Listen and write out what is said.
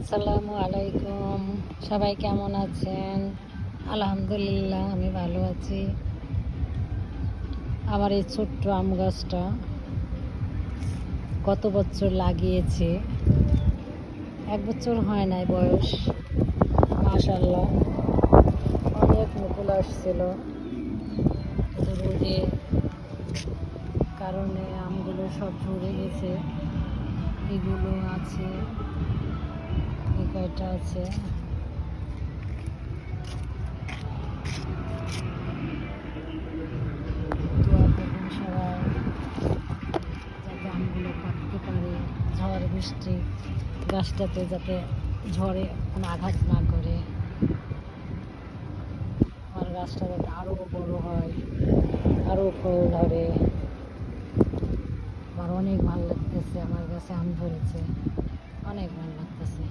আসসালামু আলাইকুম। সবাই কেমন আছেন? আলহামদুলিল্লাহ, আমি ভালো আছি। আমার এই ছোট্ট আম গাছটা গত বছর লাগিয়েছে, 1 বছর হয় নাই বয়স। মাশাআল্লাহ, অনেক মুকুল আসছিল। রোদের কারণে আমগুলো সব ঝরে গেছে। এগুলো আছে, এই কয়টা আছে। দোয়া করবেন সবাই, যাতে আমগুলো পাকতে পারে। ঝড় বৃষ্টি গাছটাতে যাতে ঝড়ে কোনো আঘাত না করে। আমার গাছটা যাতে আরও বড় হয়, আরও ফল ধরে। আমার অনেক ভালো লাগতেছে, আমার গাছে আম ধরেছে, অনেক ভালো লাগতেছে।